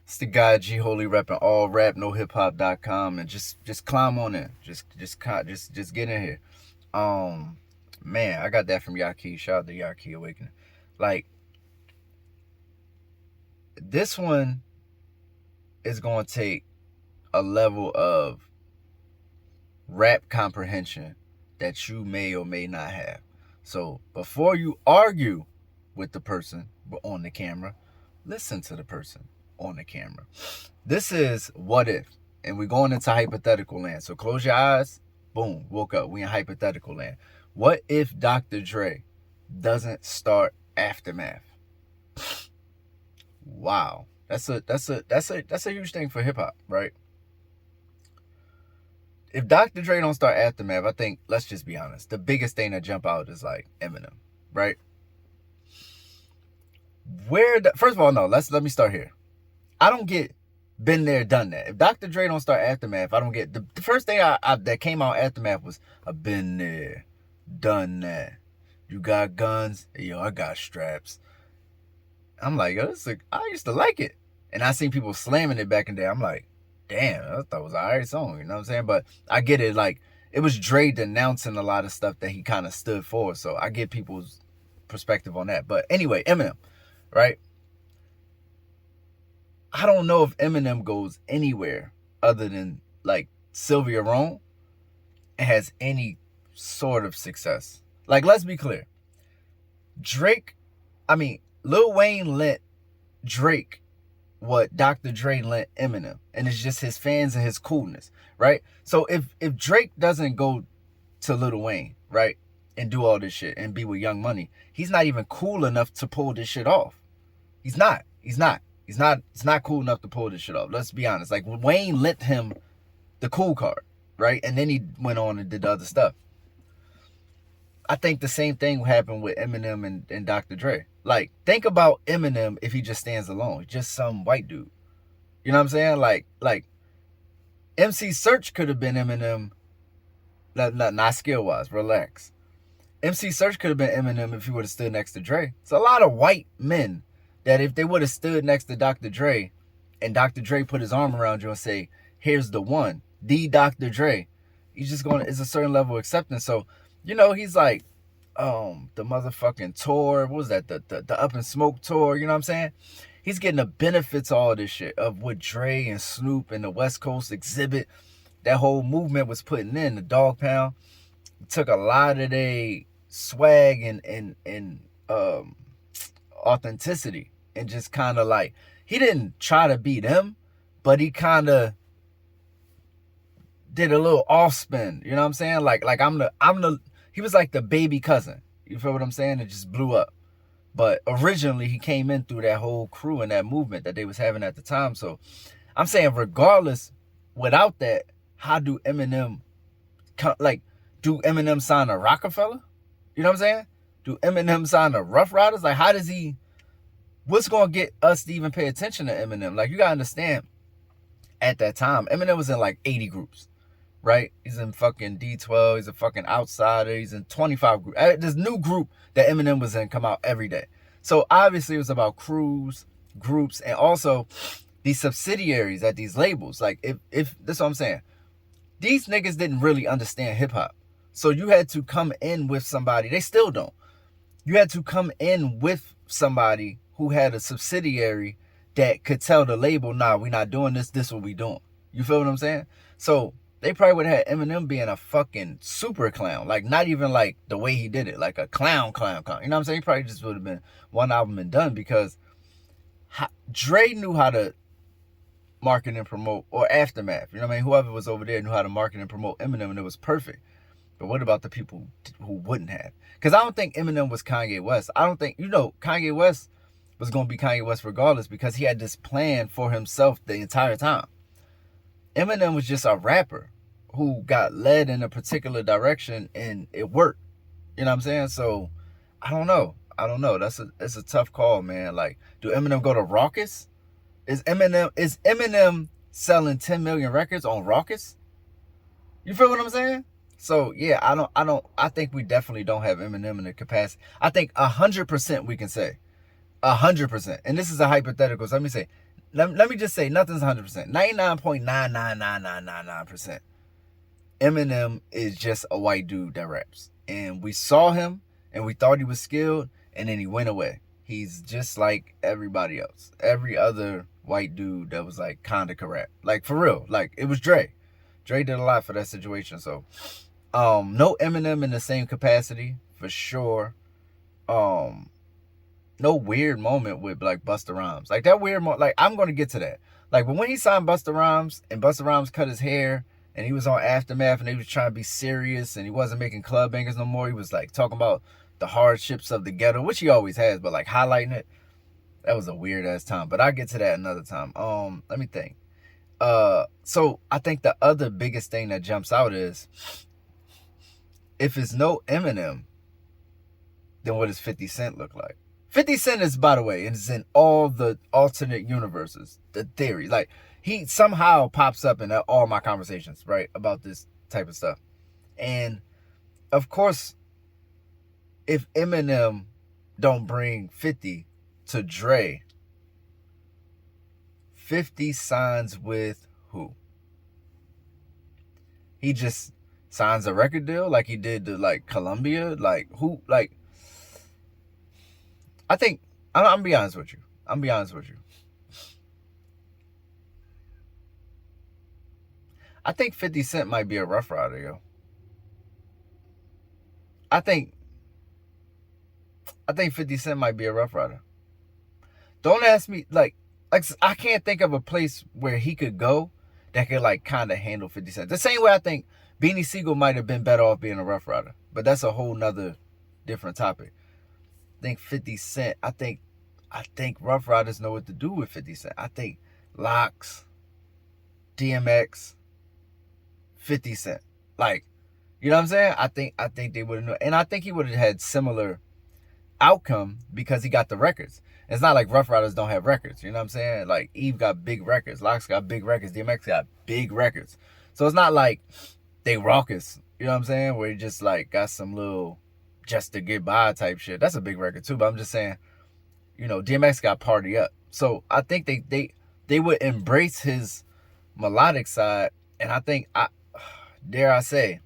It's the guy G Holy repping all rap, no hip hop.com, and just climb on in. Just get in here. Um Man, I got that from Yaki. Shout out to Yaki Awakening. Like, this one is gonna take a level of rap comprehension that you may or may not have. So before you argue with the person on the camera, listen to the person on the camera. This is what if, and we're going into hypothetical land. So close your eyes. Boom, woke up. We in hypothetical land. What if Dr. Dre doesn't start Aftermath? Wow, that's a huge thing for hip hop, right? If Dr. Dre don't start Aftermath, I think, let's just be honest, the biggest thing that jump out is like Eminem, right? First of all, no, let me start here. I don't get been there, done that. If Dr. Dre don't start Aftermath, I don't get the first thing that came out Aftermath was I've been there, done that. You got guns? Yo, I got straps. I'm like, yo, I used to like it. And I seen people slamming it back in there. I'm like, damn, I thought it was an alright song, you know what I'm saying? But I get it, like, it was Dre denouncing a lot of stuff that he kind of stood for. So I get people's perspective on that. But anyway, Eminem, right? I don't know if Eminem goes anywhere other than like Sylvia Rome and has any sort of success. Like, let's be clear. Lil Wayne lent Drake what Dr. Dre lent Eminem, and it's just his fans and his coolness, right? So if Drake doesn't go to Lil Wayne, right, and do all this shit and be with Young Money, he's not even cool enough to pull this shit off. He's not cool enough to pull this shit off. Let's be honest. Like, Wayne lent him the cool card, right? And then he went on and did the other stuff. I think the same thing happened with Eminem and Dr. Dre. Like, think about Eminem if he just stands alone. Just some white dude. You know what I'm saying? Like MC Search could have been Eminem. Not skill-wise. Relax. MC Search could have been Eminem if he would have stood next to Dre. It's a lot of white men that if they would have stood next to Dr. Dre and Dr. Dre put his arm around you and say, here's the one, the Dr. Dre, he's just going to, it's a certain level of acceptance. So, you know, he's like, the motherfucking tour, what was that, the Up in Smoke tour, you know what I'm saying? He's getting the benefits of all this shit of what Dre and Snoop and the West Coast exhibit, that whole movement was putting in, the Dog Pound. It took a lot of their swag and authenticity and just kind of like, he didn't try to be them, but he kind of did a little off spin, you know what I'm saying? Like he was like the baby cousin, you feel what I'm saying? It just blew up. But originally he came in through that whole crew and that movement that they was having at the time. So I'm saying, regardless, without that, how do Eminem sign a Rockefeller? You know what I'm saying? Do Eminem sign a Rough Riders? Like, how does he, what's going to get us to even pay attention to Eminem? Like, you got to understand, at that time, Eminem was in like 80 groups, right? He's in fucking D12, he's a fucking Outsider, he's in 25 groups. This new group that Eminem was in come out every day. So obviously it was about crews, groups, and also these subsidiaries at these labels. Like, if that's what I'm saying. These niggas didn't really understand hip hop. So you had to come in with somebody, they still don't. You had to come in with somebody who had a subsidiary that could tell the label, nah, we're not doing this, this what we doing. You feel what I'm saying? So they probably would have had Eminem being a fucking super clown. Like, not even like the way he did it, like a clown. You know what I'm saying? He probably just would have been one album and done, because Dre knew how to market and promote, or Aftermath, you know what I mean? Whoever was over there knew how to market and promote Eminem, and it was perfect. But what about the people who wouldn't have? Because I don't think Eminem was Kanye West. I don't think, Kanye West was going to be Kanye West regardless, because he had this plan for himself the entire time. Eminem was just a rapper who got led in a particular direction and it worked. You know what I'm saying? So I don't know. That's a tough call, man. Like, do Eminem go to Rawkus? Is Eminem selling 10 million records on Rawkus? You feel what I'm saying? So yeah, I think we definitely don't have Eminem in the capacity. I think 100% we can say 100%. And this is a hypothetical. So let me say let me just say, nothing's 100%. 99.99999%. Eminem is just a white dude that raps. And we saw him, and we thought he was skilled, and then he went away. He's just like everybody else. Every other white dude that was like kind of correct. Like, for real. Like, it was Dre. Dre did a lot for that situation. So, no Eminem in the same capacity, for sure. No weird moment with like Busta Rhymes. Like, that weird moment, like, I'm going to get to that. Like, but when he signed Busta Rhymes, and Busta Rhymes cut his hair, and he was on Aftermath, and he was trying to be serious, and he wasn't making club bangers no more. He was like talking about the hardships of the ghetto, which he always has, but like highlighting it. That was a weird ass time. But I'll get to that another time. Let me think. So I think the other biggest thing that jumps out is, if it's no Eminem, then what does 50 Cent look like? 50 Cent is, by the way, is in all the alternate universes, the theory. Like, he somehow pops up in all my conversations, right, about this type of stuff. And, of course, if Eminem don't bring 50 to Dre, 50 signs with who? He just signs a record deal like he did to, like, Columbia? Like, who? Like, I think, I'm gonna be honest with you. I think 50 Cent might be a Rough Rider, yo. I think 50 Cent might be a Rough Rider. Don't ask me, like I can't think of a place where he could go that could like kind of handle 50 Cent. The same way I think Beanie Siegel might have been better off being a Rough Rider, but that's a whole nother different topic. I think 50 Cent, I think Rough Riders know what to do with 50 Cent. I think Lox, DMX, 50 Cent. Like, you know what I'm saying? I think they would have known. And I think he would have had similar outcome because he got the records. It's not like Rough Riders don't have records. You know what I'm saying? Like, Eve got big records. Lox got big records. DMX got big records. So it's not like they raucous. You know what I'm saying? Where he just like got some little just to get by type shit. That's a big record too. But I'm just saying, you know, DMX got Party Up. So I think they would embrace his melodic side. And I think, dare I say,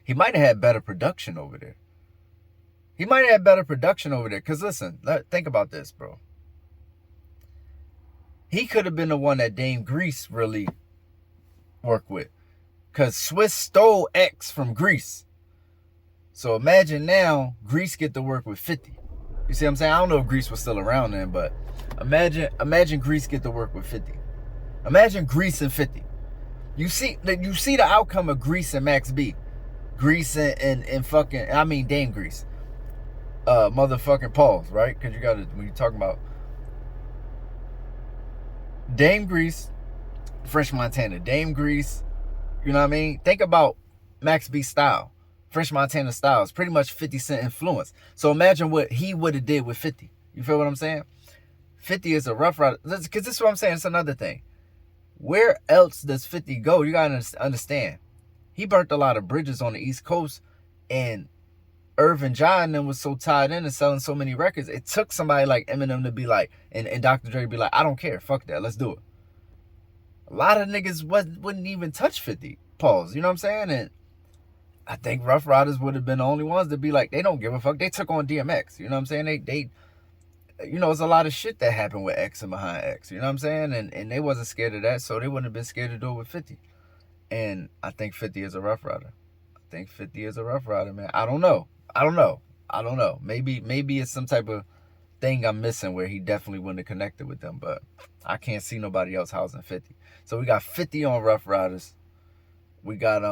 he might have had better production over there. Because listen, think about this, bro. He could have been the one that Dame Grease really worked with. Because Swiss stole X from Grease. So imagine now Grease get to work with 50. You see what I'm saying? I don't know if Grease was still around then, but imagine Grease get to work with 50. Imagine Grease and 50. You see the outcome of Grease and Max B. Grease and fucking, I mean Dame Grease. Motherfucking pause, right? Because you gotta, when you're talking about Dame Grease, French Montana, Dame Grease, you know what I mean? Think about Max B style, French Montana style. It's pretty much 50 Cent influence. So imagine what he would have did with 50. You feel what I'm saying? 50 is a Rough Rider. Because this is what I'm saying. It's another thing. Where else does 50 go? You gotta understand. He burnt a lot of bridges on the East Coast, and Irvin John then was so tied in and selling so many records. It took somebody like Eminem to be like, and Dr. Dre to be like, I don't care, fuck that, let's do it. A lot of niggas wouldn't even touch 50. Pause. You know what I'm saying? And I think Rough Riders would have been the only ones to be like, they don't give a fuck. They took on DMX. You know what I'm saying? They you know, it's a lot of shit that happened with X and behind X. You know what I'm saying? And they wasn't scared of that, so they wouldn't have been scared to do it with 50. And I think 50 is a Rough Rider. Man. I don't know. Maybe it's some type of thing I'm missing where he definitely wouldn't have connected with them, but I can't see nobody else housing 50. So we got 50 on Rough Riders. We got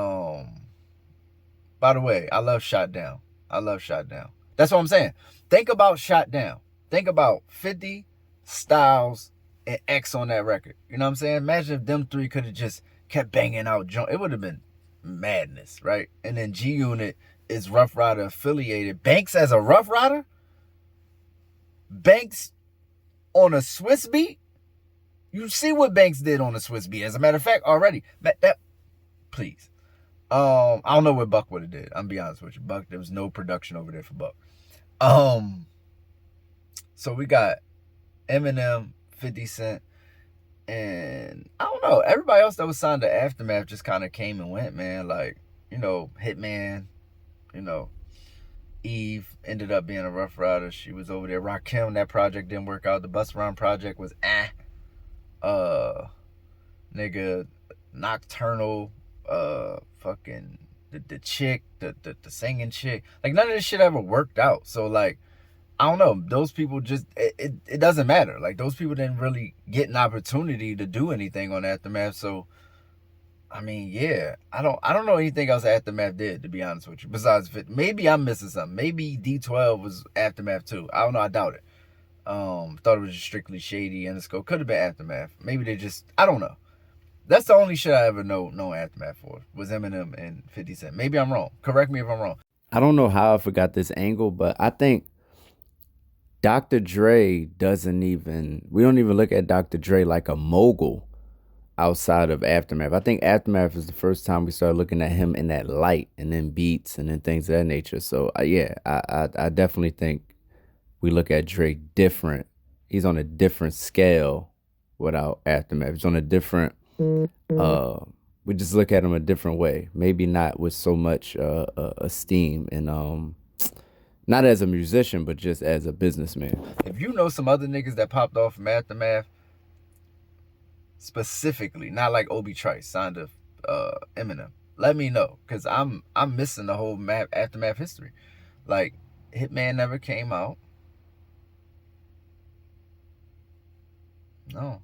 by the way, I love Shot Down. That's what I'm saying. Think about Shot Down. Think about 50, Styles, and X on that record. You know what I'm saying? Imagine if them three could have just kept banging out junk. It would have been madness, right? And then G Unit is Rough Rider affiliated. Banks as a Rough Rider? Banks on a Swiss beat? You see what Banks did on a Swiss beat. As a matter of fact, already. Please. I don't know what Buck would have did. I'm be honest with you. Buck, there was no production over there for Buck. So we got Eminem, 50 Cent. And I don't know, everybody else that was signed to Aftermath just kind of came and went, man. Like, you know, Hitman, you know, Eve ended up being a Rough Rider. She was over there. Rakim, that project didn't work out. The Busta Rhymes project was nigga, Nocturnal, fucking the chick, the singing chick. Like, none of this shit ever worked out. So, like, I don't know. Those people just, it doesn't matter. Like, those people didn't really get an opportunity to do anything on Aftermath. So, I mean, yeah, I don't know anything else Aftermath did, to be honest with you. Besides, maybe I'm missing something. Maybe D12 was Aftermath too. I don't know. I doubt it. Thought it was just strictly Shady and Scope. Could have been Aftermath. Maybe they just, I don't know. That's the only shit I ever know Aftermath for, was Eminem and 50 Cent. Maybe I'm wrong. Correct me if I'm wrong. I don't know how I forgot this angle, but I think Dr. Dre we don't even look at Dr. Dre like a mogul outside of Aftermath. I think Aftermath is the first time we started looking at him in that light, and then beats and then things of that nature. So yeah, I definitely think we look at Dre different. He's on a different scale without Aftermath. He's on a different, we just look at him a different way. Maybe not with so much esteem and not as a musician, but just as a businessman. If you know some other niggas that popped off from Aftermath, specifically, not like Obi Trice signed to Eminem, let me know, because I'm missing the whole Aftermath history. Like, Hitman never came out. No.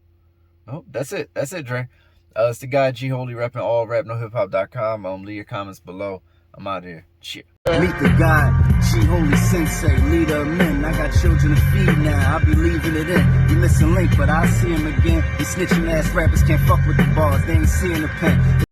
Nope, that's it, Dre. It's the guy G Holy, repping all rap, no hiphop.com. Leave your comments below. I'm out here. Cheers. Meet the God, G Holy Sensei, leader of men. I got children to feed now, I'll be leaving it in. You missing Link, but I'll see him again. These snitching ass rappers can't fuck with the bars, they ain't seeing the pen.